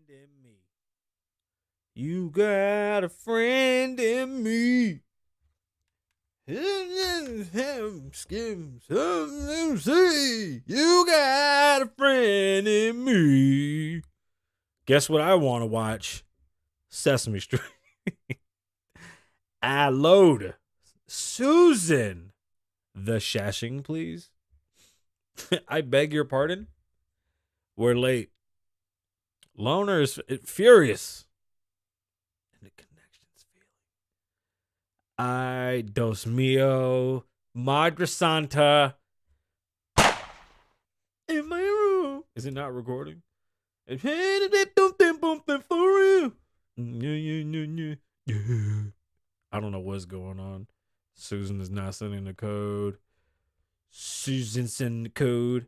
in me. You got a friend in me. You got a friend in me. Guess what I want to watch? Sesame Street. Alot. Susan. The shashing, please. I beg your pardon. We're late. Loner is furious. And the connection's feeling. I, Dos Mio, Madre Santa. In my room. Is it not recording? I don't know what's going on. Susan is not sending the code. Susan sending the code.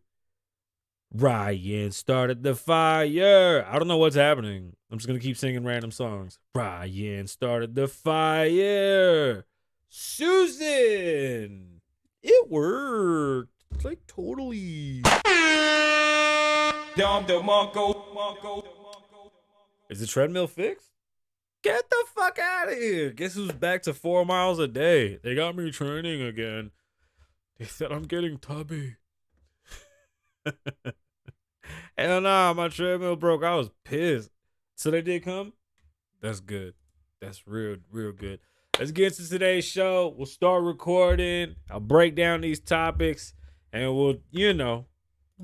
Ryan started the fire. I don't know what's happening. I'm just going to keep singing random songs. Ryan started the fire. Susan. It worked. It's like totally. Is the treadmill fixed? Get the fuck out of here. Guess who's back to 4 miles a day? They got me training again. They said I'm getting tubby. Hell nah, my treadmill broke. I was pissed. So they did come? That's good. That's real good. Let's get into today's show. We'll start recording. I'll break down these topics. And we're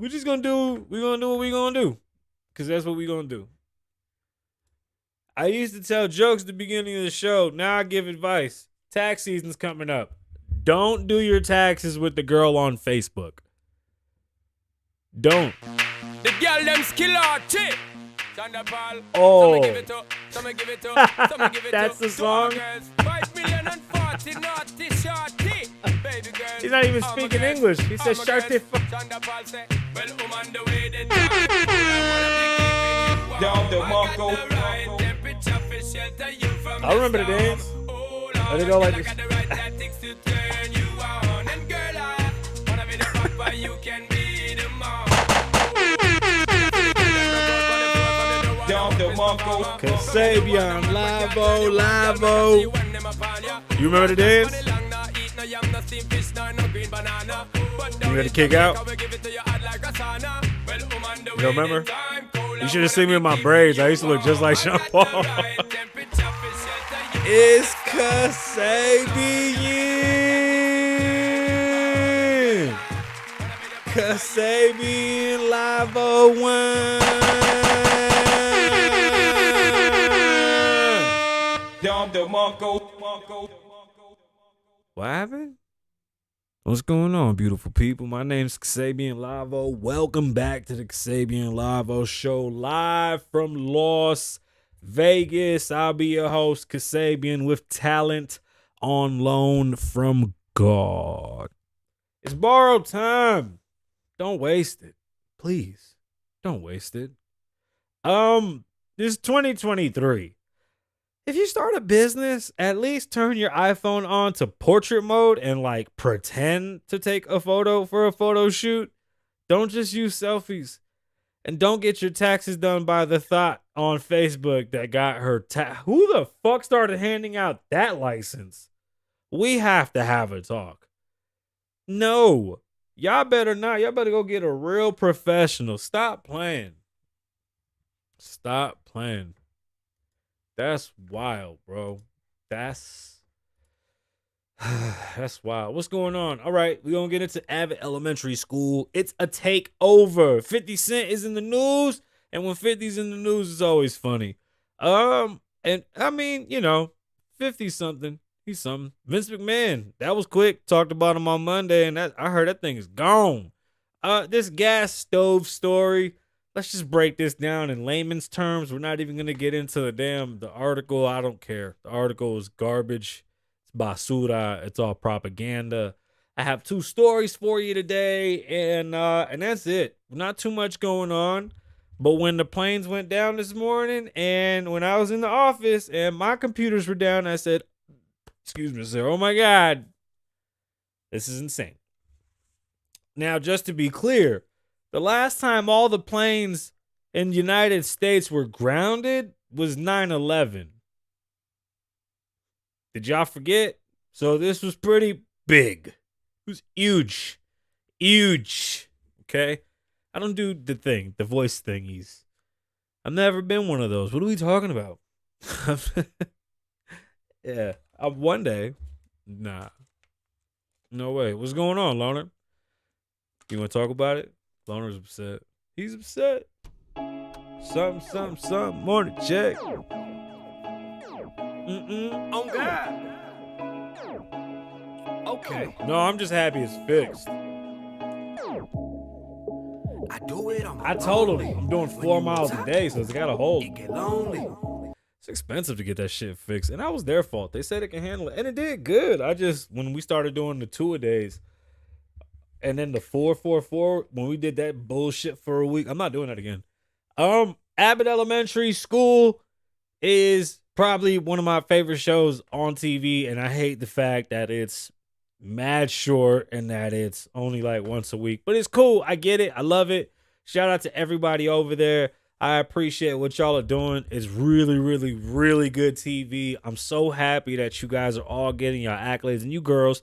just gonna do what we're gonna do. Because that's what we're gonna do. I used to tell jokes at the beginning of the show. Now I give advice. Tax season's coming up. Don't do your taxes with the girl on Facebook. Don't. The girl them skill out, Oh. That's That's the song? 5 million and 40 naughty shorty. Baby girl. He's not even speaking English. He says shorty. I remember the dance. Let it go like this. Kasabian Lavoe. You remember the dance? You ready to kick out? You don't remember? You should have seen me with my braids. I used to look just like Sean Paul. It's Kasabian. Kasabian Lavoe One. What happened? What's going on, beautiful people? My name's Kasabian Lavoe. Welcome back to the Kasabian Lavoe Show, live from Las Vegas. I'll be your host, Kasabian, with talent on loan from God. It's borrowed time. Don't waste it. Please, don't waste it. This is 2023. If you start a business, at least turn your iPhone on to portrait mode and pretend to take a photo for a photo shoot. Don't just use selfies. And don't get your taxes done by the thought on Facebook that got her Who the fuck started handing out that license? We have to have a talk. No. Y'all better not. Y'all better go get a real professional. Stop playing. Stop playing. That's wild, bro. That's wild. What's going on? All right, we're going to get into Abbott Elementary School. It's a takeover. 50 Cent is in the news, and when 50's in the news, it's always funny. And I mean, 50-something. He's something. Vince McMahon, that was quick. Talked about him on Monday, and I heard that thing is gone. This gas stove story. Let's just break this down in layman's terms. We're not even going to get into the article. I don't care. The article is garbage. It's basura. It's all propaganda. I have 2 stories for you today, and that's it. Not too much going on. But when the planes went down this morning, and when I was in the office and my computers were down, I said, excuse me, sir, oh my God, this is insane. Now, just to be clear, the last time all the planes in the United States were grounded was 9/11. Did y'all forget? So this was pretty big. It was huge. Huge. Okay? I don't do the voice thingies. I've never been one of those. What are we talking about? Yeah. One day. Nah. No way. What's going on, Loner? You want to talk about it? Loner's upset. He's upset. Something. Morning check. On God. Okay. No, I'm just happy it's fixed. I do it on my I told him own. I'm doing 4 miles a day, so it's got a hold. It get lonely. It's expensive to get that shit fixed, and that was their fault. They said it can handle it, and it did good. When we started doing the 2-a-days, and then the 4-4-4, when we did that bullshit for a week, I'm not doing that again. Abbott Elementary School is probably one of my favorite shows on TV, and I hate the fact that it's mad short and that it's only like once a week. But it's cool. I get it. I love it. Shout out to everybody over there. I appreciate what y'all are doing. It's really, really, really good TV. I'm so happy that you guys are all getting your accolades. And you girls,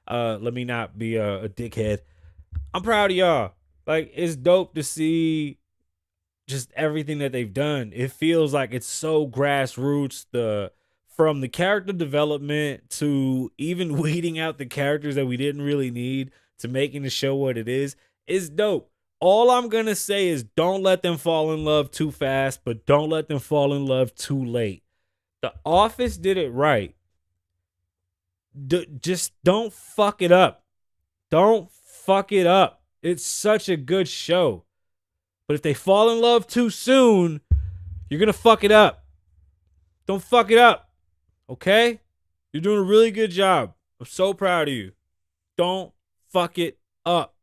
let me not be a dickhead. I'm proud of y'all. Like, it's dope to see just everything that they've done. It feels like it's so grassroots. From the character development to even weeding out the characters that we didn't really need to making the show what it is dope. All I'm going to say is don't let them fall in love too fast, but don't let them fall in love too late. The Office did it right. Just don't fuck it up. Don't fuck it up. It's such a good show. But if they fall in love too soon, you're going to fuck it up. Don't fuck it up. Okay? You're doing a really good job. I'm so proud of you. Don't fuck it up.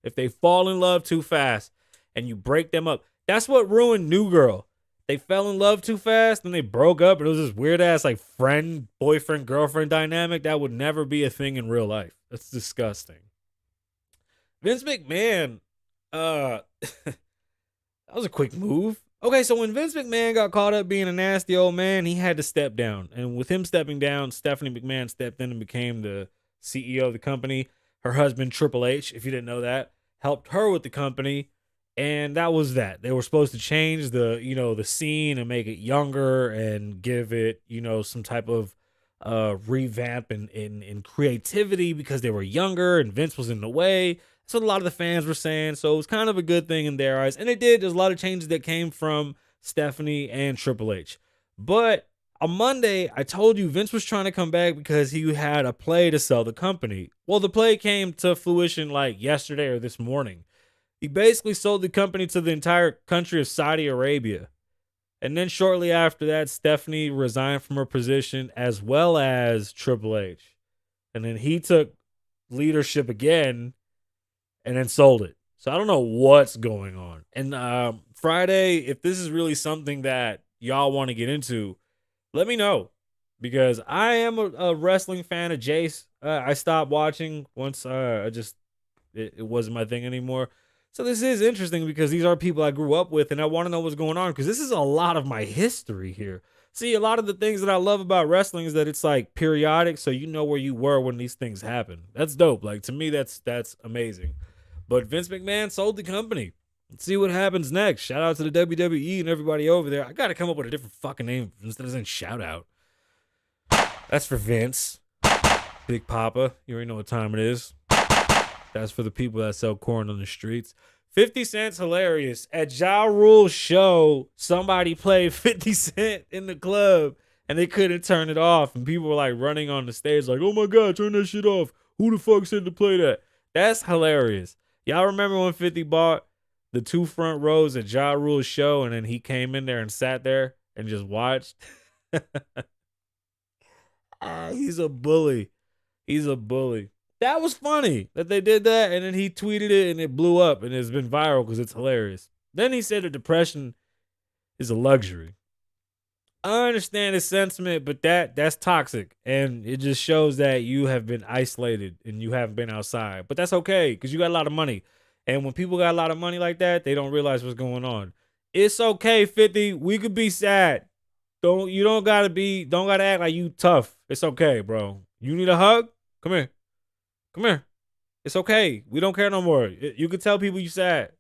If they fall in love too fast and you break them up. That's what ruined New Girl. They fell in love too fast and they broke up, and it was this weird ass like friend, boyfriend, girlfriend dynamic that would never be a thing in real life. That's disgusting. Vince McMahon, that was a quick move. Okay, so when Vince McMahon got caught up being a nasty old man, he had to step down. And with him stepping down, Stephanie McMahon stepped in and became the CEO of the company. Her husband, Triple H, if you didn't know that, helped her with the company. And that was that. They were supposed to change the scene and make it younger and give it, some type of revamp in creativity because they were younger and Vince was in the way. That's what a lot of the fans were saying. So it was kind of a good thing in their eyes. And it did. There's a lot of changes that came from Stephanie and Triple H. But on Monday, I told you Vince was trying to come back because he had a play to sell the company. Well, the play came to fruition like yesterday or this morning. He basically sold the company to the entire country of Saudi Arabia. And then shortly after that, Stephanie resigned from her position as well as Triple H. And then he took leadership again and then sold it. So I don't know what's going on. And Friday, if this is really something that y'all want to get into, let me know. Because I am a wrestling fan of Jace. I stopped watching once it wasn't my thing anymore. So this is interesting because these are people I grew up with and I want to know what's going on because this is a lot of my history here. See, a lot of the things that I love about wrestling is that it's like periodic, so you know where you were when these things happen. That's dope. Like, to me, that's amazing. But Vince McMahon sold the company. Let's see what happens next. Shout out to the WWE and everybody over there. I got to come up with a different fucking name instead of saying shout out. That's for Vince. Big Papa. You already know what time it is. That's for the people that sell corn on the streets. 50 Cent's hilarious. At Ja Rule's show, somebody played 50 Cent in the club and they couldn't turn it off. And people were like running on the stage like, oh my God, turn that shit off. Who the fuck said to play that? That's hilarious. Y'all remember when 50 bought the 2 front rows at Ja Rule's show and then he came in there and sat there and just watched? He's a bully. He's a bully. That was funny that they did that, and then he tweeted it, and it blew up, and it's been viral because it's hilarious. Then he said that depression is a luxury. I understand his sentiment, but that's toxic, and it just shows that you have been isolated and you haven't been outside. But that's okay because you got a lot of money, and when people got a lot of money like that, they don't realize what's going on. It's okay, 50. We could be sad. Don't gotta act like you tough. It's okay, bro. You need a hug? Come here. Come here. It's okay. We don't care no more. You can tell people you sad.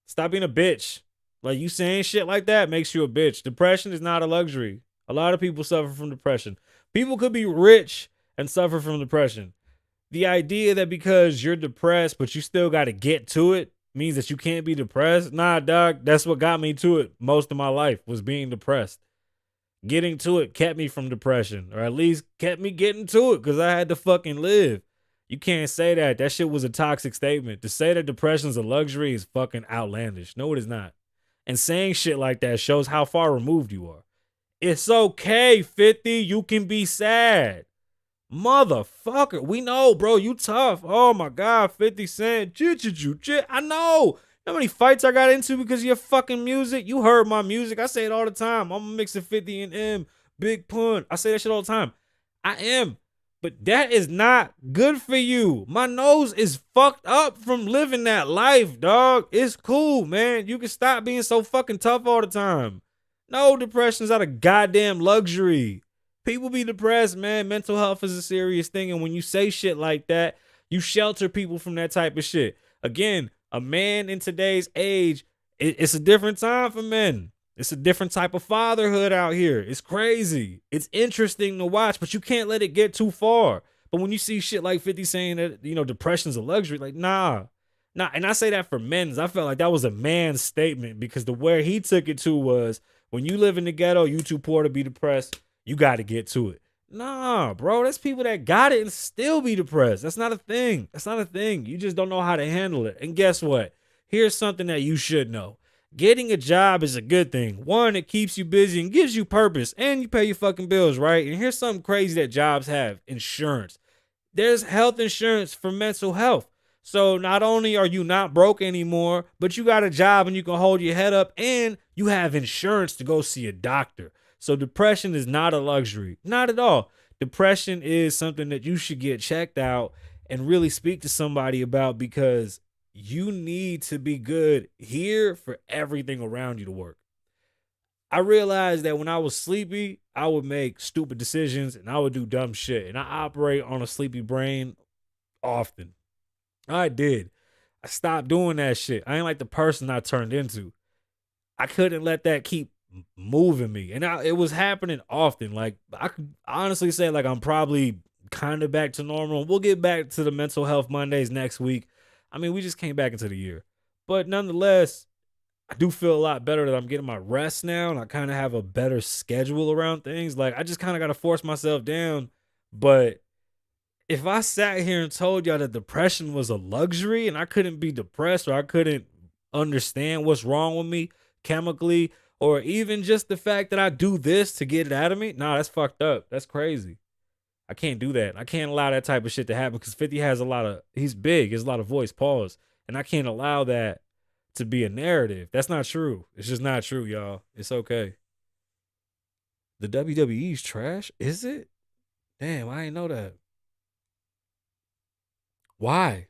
Stop being a bitch. Like, you saying shit like that makes you a bitch. Depression is not a luxury. A lot of people suffer from depression. People could be rich and suffer from depression. The idea that because you're depressed, but you still got to get to it means that you can't be depressed. Nah, dog. That's what got me to it most of my life, was being depressed. Getting to it kept me from depression, or at least kept me getting to it because I had to fucking live. You can't say that. That shit was a toxic statement. To say that depression is a luxury is fucking outlandish. No, it is not. And saying shit like that shows how far removed you are. It's okay, 50. You can be sad. Motherfucker. We know, bro. You tough. Oh my God, 50 Cent. I know. You know how many fights I got into because of your fucking music? You heard my music. I say it all the time. I'm a mix of 50 and M. Big pun. I say that shit all the time. I am. But that is not good for you. My nose is fucked up from living that life, dog. It's cool, man. You can stop being so fucking tough all the time. No, depression's not a goddamn luxury. People be depressed, man. Mental health is a serious thing. And when you say shit like that, you shelter people from that type of shit. Again, a man in today's age, it's a different time for men. It's a different type of fatherhood out here. It's crazy. It's interesting to watch, but you can't let it get too far. But when you see shit like 50 saying that, depression's a luxury, like, nah. And I say that for men. I felt like that was a man's statement because the where he took it to was, when you live in the ghetto, you too poor to be depressed. You got to get to it. Nah, bro, that's people that got it and still be depressed. That's not a thing. That's not a thing. You just don't know how to handle it. And guess what? Here's something that you should know. Getting a job is a good thing. One, it keeps you busy and gives you purpose, and you pay your fucking bills, right? And here's something crazy that jobs have: insurance. There's health insurance for mental health. So not only are you not broke anymore, but you got a job and you can hold your head up, and you have insurance to go see a doctor. So depression is not a luxury. Not at all. Depression is something that you should get checked out and really speak to somebody about, because you need to be good here for everything around you to work. I realized that when I was sleepy, I would make stupid decisions and I would do dumb shit. And I operate on a sleepy brain often. I did. I stopped doing that shit. I ain't like the person I turned into. I couldn't let that keep moving me. And it was happening often. Like, I could honestly say, like, I'm probably kind of back to normal. We'll get back to the mental health Mondays next week. I mean, we just came back into the year. But nonetheless, I do feel a lot better that I'm getting my rest now, and I kind of have a better schedule around things. Like, I just kind of got to force myself down. But if I sat here and told y'all that depression was a luxury and I couldn't be depressed, or I couldn't understand what's wrong with me chemically, or even just the fact that I do this to get it out of me, nah, that's fucked up. That's crazy. I can't do that. I can't allow that type of shit to happen because 50 has he's big. He has a lot of voice, pause. And I can't allow that to be a narrative. That's not true. It's just not true, y'all. It's okay. The WWE's trash? Is it? Damn, I didn't know that. Why?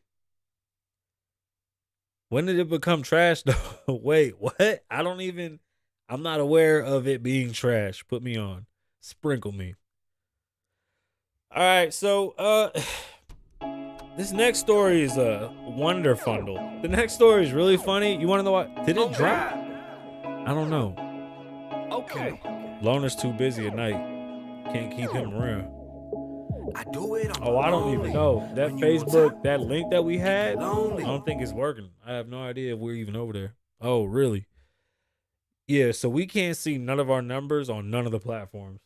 When did it become trash though? Wait, what? I'm not aware of it being trash. Put me on. Sprinkle me. All right, so this next story is a wonder fundle. The next story is really funny. You want to know what? Did it drop? I don't know. Okay. Loner's too busy at night. Can't keep him around. I do it. Oh, I don't even know. That Facebook, that link that we had, I don't think it's working. I have no idea if we're even over there. Oh, really? Yeah, so we can't see none of our numbers on none of the platforms.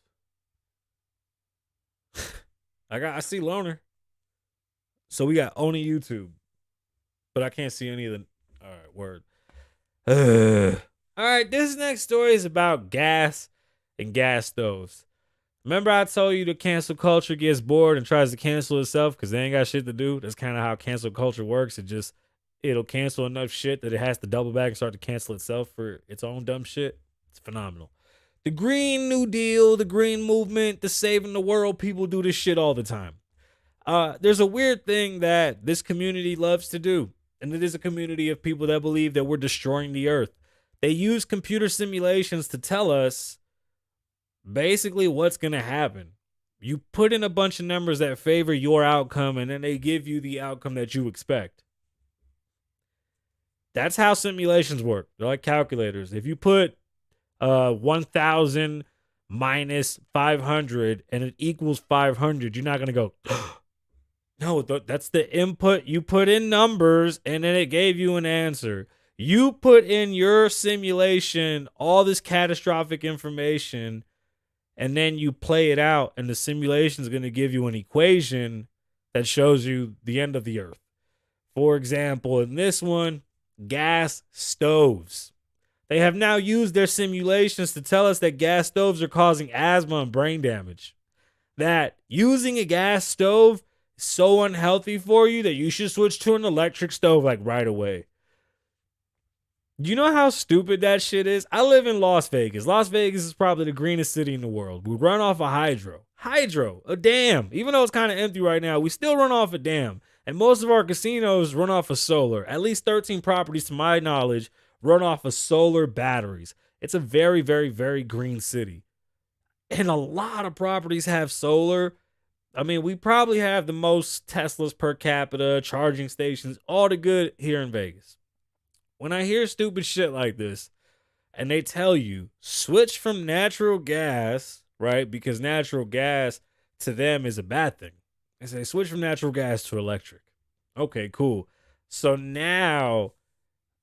I see Loner. So we got only YouTube. But I can't see any of the... All right, word. All right, this next story is about gas and gas stoves. Remember I told you the cancel culture gets bored and tries to cancel itself because they ain't got shit to do? That's kind of how cancel culture works. It'll cancel enough shit that it has to double back and start to cancel itself for its own dumb shit. It's phenomenal. The Green New Deal, the Green Movement, the saving the world, people do this shit all the time. There's a weird thing that this community loves to do. And it is a community of people that believe that we're destroying the earth. They use computer simulations to tell us basically what's going to happen. You put in a bunch of numbers that favor your outcome, and then they give you the outcome that you expect. That's how simulations work. They're like calculators. If you put 1,000 minus 500 and it equals 500, you're not going to go, no, that's the input. You put in numbers and then it gave you an answer. You put in your simulation all this catastrophic information, and then you play it out, and the simulation is going to give you an equation that shows you the end of the earth. For example, in this one, gas stoves. They have now used their simulations to tell us that gas stoves are causing asthma and brain damage. That using a gas stove is so unhealthy for you that you should switch to an electric stove like right away. You know how stupid that shit is? I live in Las Vegas. Las Vegas is probably the greenest city in the world. We run off a hydro. A dam. Even though it's kind of empty right now, we still run off a dam. And most of our casinos run off of solar. At least 13 properties, to my knowledge, run off of solar batteries. It's a very, very, very green city. And a lot of properties have solar. I mean, we probably have the most Teslas per capita, charging stations, all the good here in Vegas. When I hear stupid shit like this, and they tell you, switch from natural gas, right? Because natural gas to them is a bad thing. They say, switch from natural gas to electric. Okay, cool. So now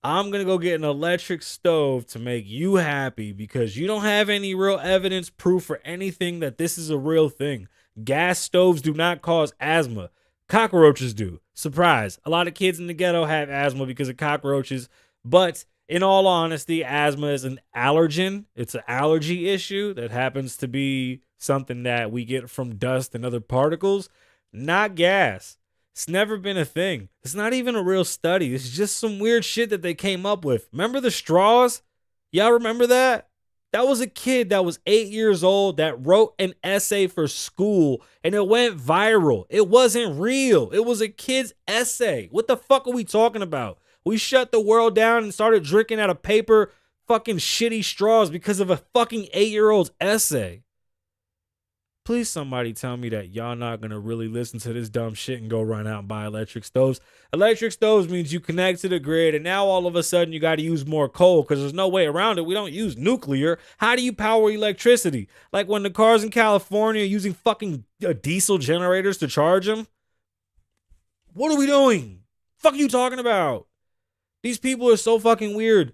I'm going to go get an electric stove to make you happy because you don't have any real evidence, proof, or anything that this is a real thing. Gas stoves do not cause asthma. Cockroaches do. Surprise. A lot of kids in the ghetto have asthma because of cockroaches. But in all honesty, asthma is an allergen. It's an allergy issue that happens to be something that we get from dust and other particles, not gas. It's never been a thing. It's not even a real study. It's just some weird shit that they came up with. Remember the straws? Y'all remember that? That was a kid that was 8 years old that wrote an essay for school and it went viral. It wasn't real. It was a kid's essay. What the fuck are we talking about? We shut the world down and started drinking out of paper fucking shitty straws because of a fucking 8-year-old's essay. Please somebody tell me that y'all not going to really listen to this dumb shit and go run out and buy electric stoves. Electric stoves means you connect to the grid and now all of a sudden you got to use more coal because there's no way around it. We don't use nuclear. How do you power electricity? Like when the cars in California are using fucking diesel generators to charge them? What are we doing? Fuck are you talking about? These people are so fucking weird.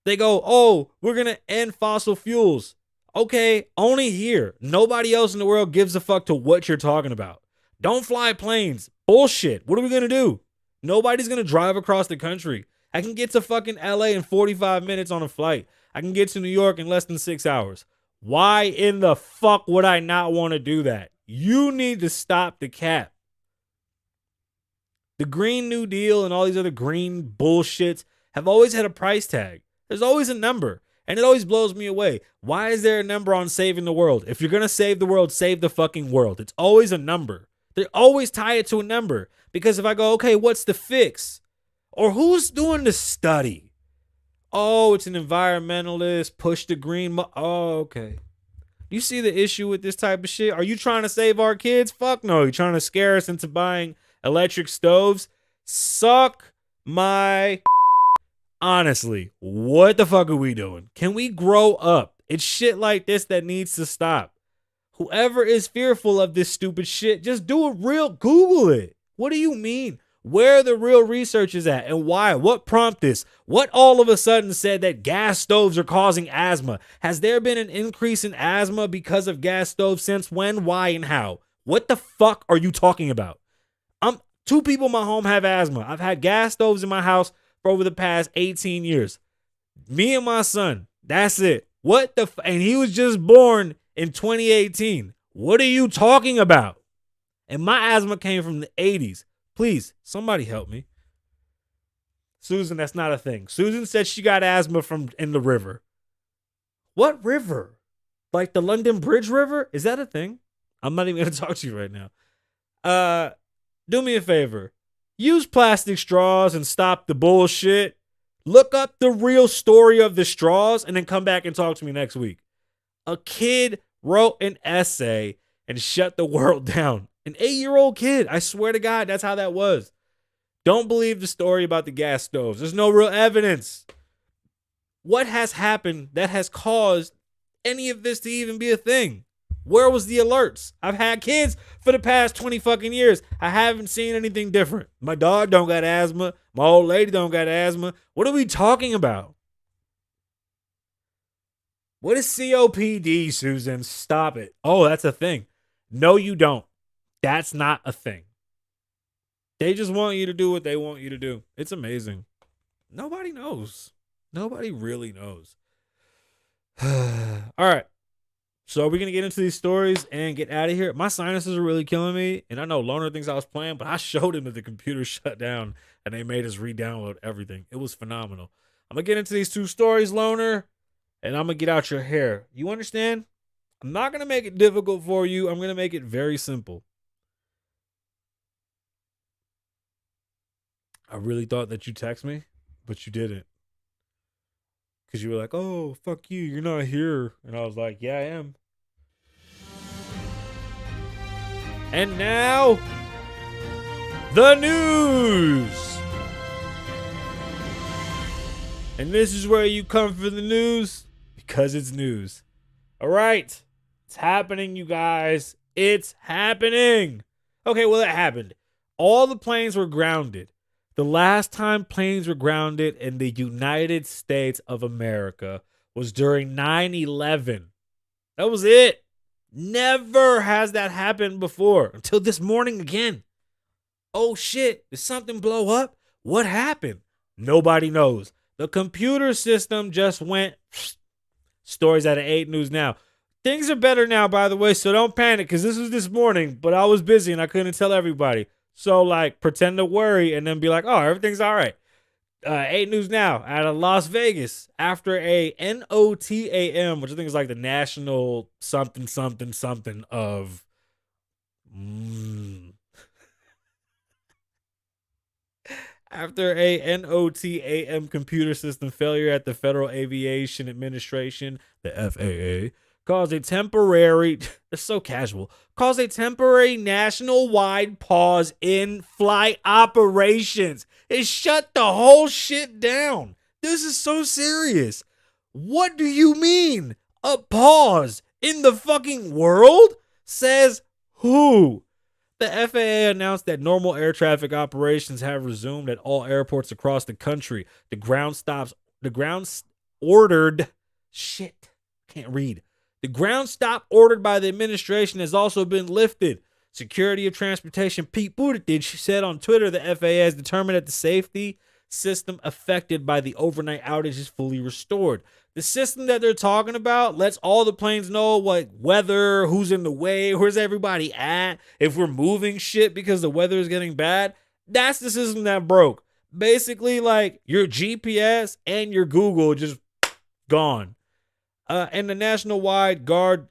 They go, oh, we're going to end fossil fuels. Okay, only here. Nobody else in the world gives a fuck to what you're talking about. Don't fly planes. Bullshit. What are we going to do? Nobody's going to drive across the country. I can get to fucking LA in 45 minutes on a flight. I can get to New York in less than 6 hours. Why in the fuck would I not want to do that? You need to stop the cap. The Green New Deal and all these other green bullshits have always had a price tag. There's always a number. And it always blows me away. Why is there a number on saving the world? If you're going to save the world, save the fucking world. It's always a number. They always tie it to a number. Because if I go, okay, what's the fix? Or who's doing the study? Oh, it's an environmentalist. Push the green. Oh, okay. You see the issue with this type of shit? Are you trying to save our kids? Fuck no. You're trying to scare us into buying electric stoves? Suck my... Honestly, what the fuck are we doing? Can we grow up? It's shit like this that needs to stop. Whoever is fearful of this stupid shit, just do a real Google it. What do you mean? Where the real research is at and why? What prompted this? What all of a sudden said that gas stoves are causing asthma? Has there been an increase in asthma because of gas stoves? Since when, why, and how? What the fuck are you talking about? Two people in my home have asthma. I've had gas stoves in my house for over the past 18 years. Me and my son. That's it. What the and he was just born in 2018. What are you talking about? And my asthma came from the 80s. Please, somebody help me. Susan, that's not a thing. Susan said she got asthma from in the river. What river? Like the London Bridge River? Is that a thing? I'm not even going to talk to you right now. Do me a favor. Use plastic straws and stop the bullshit. Look up the real story of the straws and then come back and talk to me next week. A kid wrote an essay and shut the world down. An 8-year-old kid. I swear to God, that's how that was. Don't believe the story about the gas stoves. There's no real evidence. What has happened that has caused any of this to even be a thing? Where was the alerts? I've had kids for the past 20 fucking years. I haven't seen anything different. My dog don't got asthma. My old lady don't got asthma. What are we talking about? What is COPD, Susan? Stop it. Oh, that's a thing. No, you don't. That's not a thing. They just want you to do what they want you to do. It's amazing. Nobody knows. Nobody really knows. All right. So we're going to get into these stories and get out of here. My sinuses are really killing me. And I know Loner thinks I was playing, but I showed him that the computer shut down and they made us re-download everything. It was phenomenal. I'm going to get into these 2 stories, Loner, and I'm going to get out your hair. You understand? I'm not going to make it difficult for you. I'm going to make it very simple. I really thought that you text me, but you didn't. Because you were like, oh, fuck you. You're not here. And I was like, yeah, I am. And now, the news. And this is where you come for the news, because it's news. All right. It's happening, you guys. It's happening. Okay, well, it happened. All the planes were grounded. The last time planes were grounded in the United States of America was during 9/11. That was it. Never has that happened before until this morning again. Oh shit, did something blow up? What happened? Nobody knows. The computer system just went. Stories out of 8 News Now. Things are better now, by the way, so don't panic, because this was this morning, but I was busy and I couldn't tell everybody. So, like, pretend to worry and then be like, oh, everything's all right. 8 News Now out of Las Vegas. After a NOTAM, which I think is like the national something, something, something of... After a NOTAM computer system failure at the Federal Aviation Administration, the FAA, caused a temporary, it's so casual, caused a temporary national-wide pause in flight operations. It shut the whole shit down. This is so serious. What do you mean? A pause in the fucking world? Says who? The FAA announced that normal air traffic operations have resumed at all airports across the country. The ground stop ordered by the administration has also been lifted. Secretary of Transportation Pete Buttigieg said on Twitter the FAA has determined that the safety system affected by the overnight outage is fully restored. The system that they're talking about lets all the planes know what weather, who's in the way, where's everybody at, if we're moving shit because the weather is getting bad. That's the system that broke. Basically, like, your GPS and your Google just gone. And the national-wide ground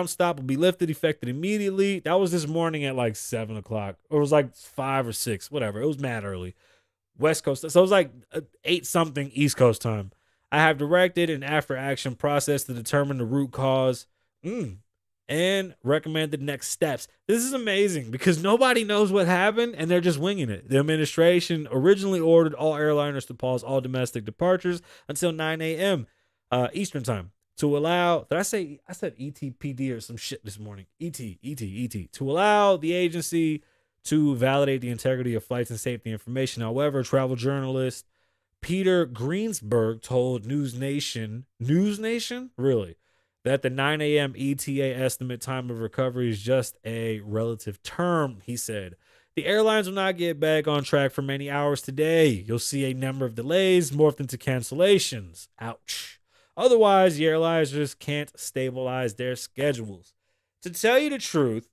stop will be lifted, effective immediately. That was this morning at like 7 o'clock. Or it was like 5 or 6, whatever. It was mad early. West Coast. So it was like 8 something East Coast time. I have directed an after-action process to determine the root cause and recommended next steps. This is amazing because nobody knows what happened and they're just winging it. The administration originally ordered all airliners to pause all domestic departures until 9 a.m. Eastern time to allow, I said ETPD or some shit this morning. ET, to allow the agency to validate the integrity of flights and safety information. However, travel journalist Peter Greensberg told News Nation, really, that the 9 a.m. ETA estimate time of recovery is just a relative term, he said. The airlines will not get back on track for many hours today. You'll see a number of delays morphed into cancellations. Ouch. Otherwise, the airlines just can't stabilize their schedules. To tell you the truth,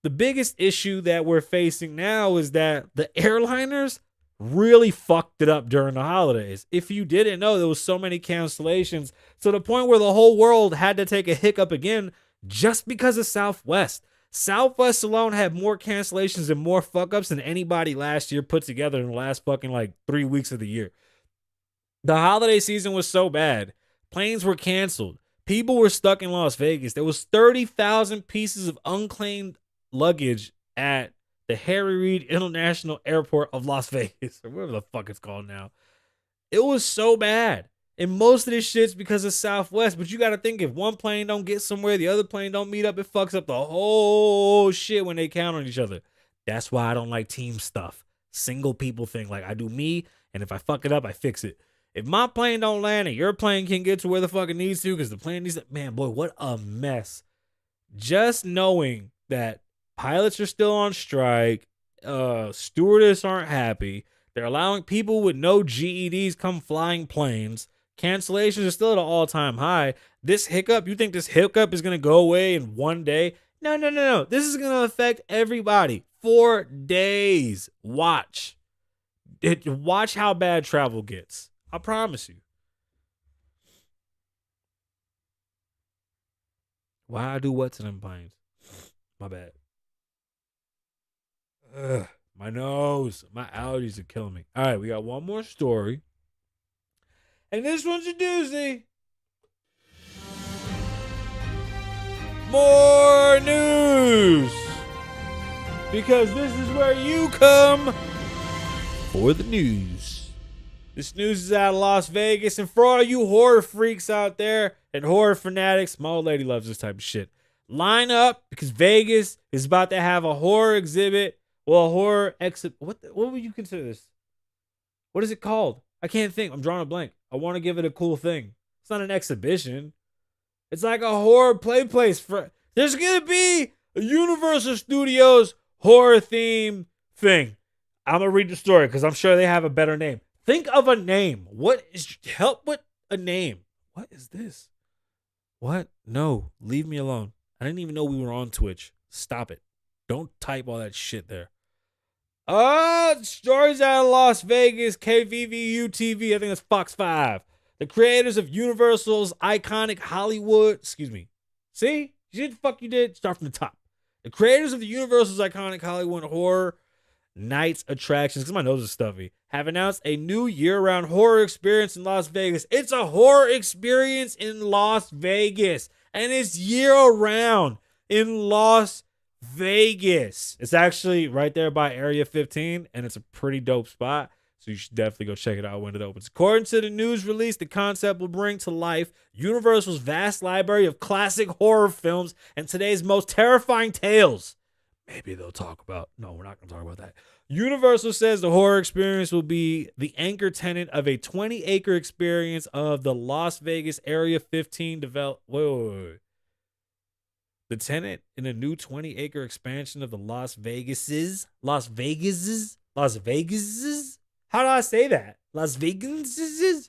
the biggest issue that we're facing now is that the airliners really fucked it up during the holidays. If you didn't know, there was so many cancellations to the point where the whole world had to take a hiccup again just because of Southwest. Southwest alone had more cancellations and more fuck ups than anybody last year put together in the last fucking like 3 weeks of the year. The holiday season was so bad. Planes were canceled. People were stuck in Las Vegas. There was 30,000 pieces of unclaimed luggage at the Harry Reid International Airport of Las Vegas, or whatever the fuck it's called now. It was so bad. And most of this shit's because of Southwest. But you got to think, if one plane don't get somewhere, the other plane don't meet up, it fucks up the whole shit when they count on each other. That's why I don't like team stuff. Single people thing. Like, I do me, and if I fuck it up, I fix it. If my plane don't land and your plane can get to where the fuck it needs to because the plane needs to, man, boy, what a mess. Just knowing that pilots are still on strike, stewardess aren't happy, they're allowing people with no GEDs come flying planes, cancellations are still at an all-time high. This hiccup, you think this hiccup is going to go away in one day? No. This is going to affect everybody. 4 days. Watch how bad travel gets. I promise you. Why I do what to them planes? My bad. Ugh, my nose. My allergies are killing me. All right, we got one more story. And this one's a doozy. More news. Because this is where you come for the news. This news is out of Las Vegas. And for all you horror freaks out there and horror fanatics, my old lady loves this type of shit. Line up because Vegas is about to have a horror exhibit. Well, a horror exhibit. What would you consider this? What is it called? I can't think. I'm drawing a blank. I want to give it a cool thing. It's not an exhibition. It's like a horror play place. There's going to be a Universal Studios horror theme thing. I'm going to read the story because I'm sure they have a better name. Think of a name. Help with a name. What is this? What? No, leave me alone. I didn't even know we were on Twitch. Stop it. Don't type all that shit there. Stories out of Las Vegas, KVVU TV. I think that's Fox 5. The creators of Universal's iconic Hollywood. Excuse me. See? You did the fuck you did? Start from the top. The creators of the Universal's iconic Hollywood horror nights attractions, because my nose is stuffy, have announced a new year-round horror experience in Las Vegas. It's a horror experience in Las Vegas, and it's year-round in Las Vegas. It's actually right there by Area 15, and it's a pretty dope spot, so you should definitely go check it out when it opens. According to the news release, the concept will bring to life Universal's vast library of classic horror films and today's most terrifying tales. Maybe they'll talk about... No, we're not going to talk about that. Universal says the horror experience will be the anchor tenant of a 20-acre experience of the Las Vegas Area 15 develop... Wait. The tenant in a new 20-acre expansion of the Las Vegas'? How do I say that? Las Vegas is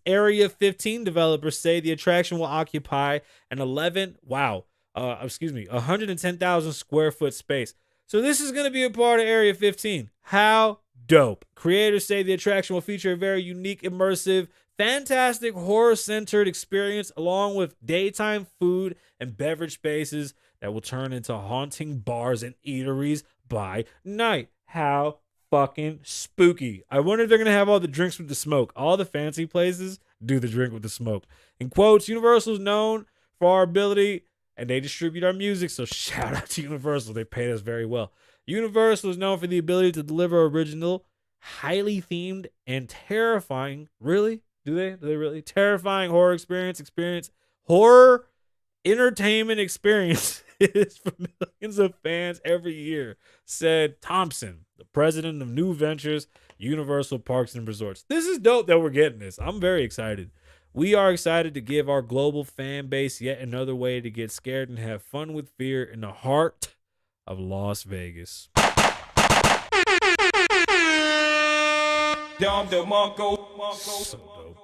Area 15 developers say the attraction will occupy an 110,000 square foot space. So this is going to be a part of Area 15. How dope. Creators say the attraction will feature a very unique, immersive, fantastic horror-centered experience along with daytime food and beverage spaces that will turn into haunting bars and eateries by night. How fucking spooky. I wonder if they're going to have all the drinks with the smoke. All the fancy places do the drink with the smoke. In quotes, Universal is known for our ability... and they distribute our music, so shout out to Universal. They paid us very well. Universal is known for the ability to deliver original, highly themed, and terrifying, really? Do they really? Terrifying horror horror entertainment experiences for millions of fans every year, said Thompson, the president of New Ventures, Universal Parks and Resorts. This is dope that we're getting this. I'm very excited. We are excited to give our global fan base yet another way to get scared and have fun with fear in the heart of Las Vegas. So dope.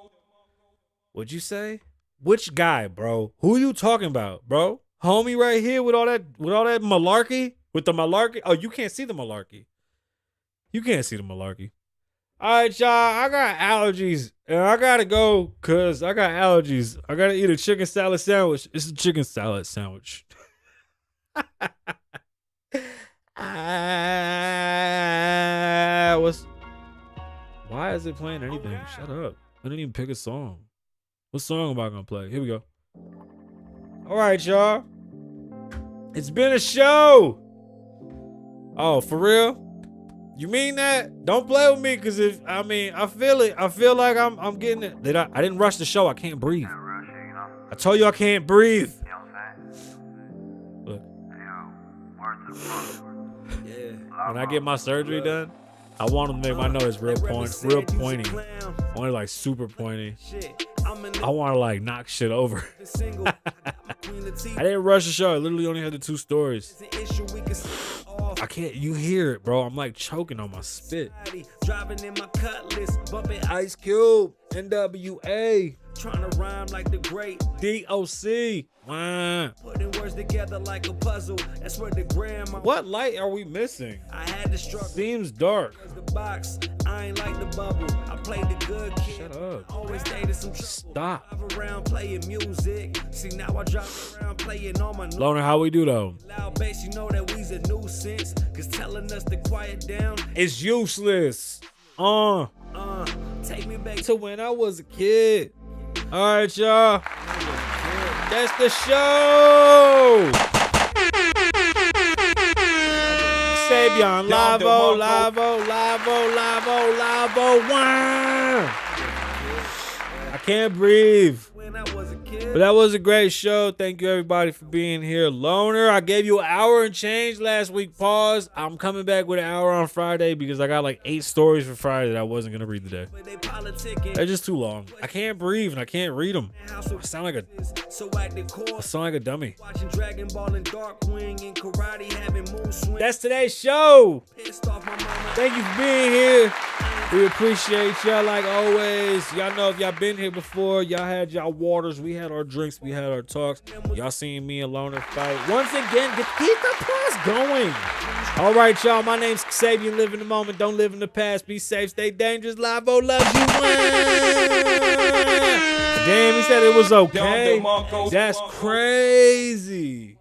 What'd you say? Which guy, bro? Who you talking about, bro? Homie right here with all that malarkey? With the malarkey? Oh, you can't see the malarkey. All right, y'all, I got allergies, and I gotta go because I got allergies. I gotta eat a chicken salad sandwich. It's a chicken salad sandwich. Why is it playing anything? Shut up. I didn't even pick a song. What song am I gonna play? Here we go. All right, y'all. It's been a show. Oh, for real? You mean that? Don't play with me, cause I feel it. I feel like I'm getting it. I didn't rush the show. I can't breathe. I told you I can't breathe. Look. Yeah. When I get my surgery done, I want them to make my nose real pointy. Only like super pointy. I want to like knock shit over. I didn't rush the show. I literally only had the 2 stories. I can't. You hear it, bro. I'm like choking on my spit. Ice Cube, NWA. Trying to rhyme like the great DOC. Putting words together like a puzzle. That's where the grandma. What light are we missing? I had to struggle. Seems dark. The box. I ain't like the bubble. I played the good kid. Shut up. Always dated some. Stop. Around playing music. See now I drop around playing on my. Loner, how we do though? Loud bass, you know that we's a nuisance. Cause telling us to quiet down is useless. Take me back to when I was a kid. All right, y'all. That's the show. Kasabian Lavoe. I can't breathe. But that was a great show. Thank you, everybody, for being here. Loner, I gave you an hour and change last week. Pause. I'm coming back with an hour on Friday because I got like 8 stories for Friday that I wasn't going to read today. They're just too long. I can't breathe and I can't read them. I sound like a dummy. That's today's show. Thank you for being here. We appreciate y'all like always. Y'all know if y'all been here before, y'all had y'all waters, we had our drinks, we had our talks. Y'all seen me and Loner fight. Once again, keep the plus going. All right, y'all. My name's Kasabian. Live in the moment. Don't live in the past. Be safe. Stay dangerous. Lavoe loves you. Damn, he said it was okay. That's crazy.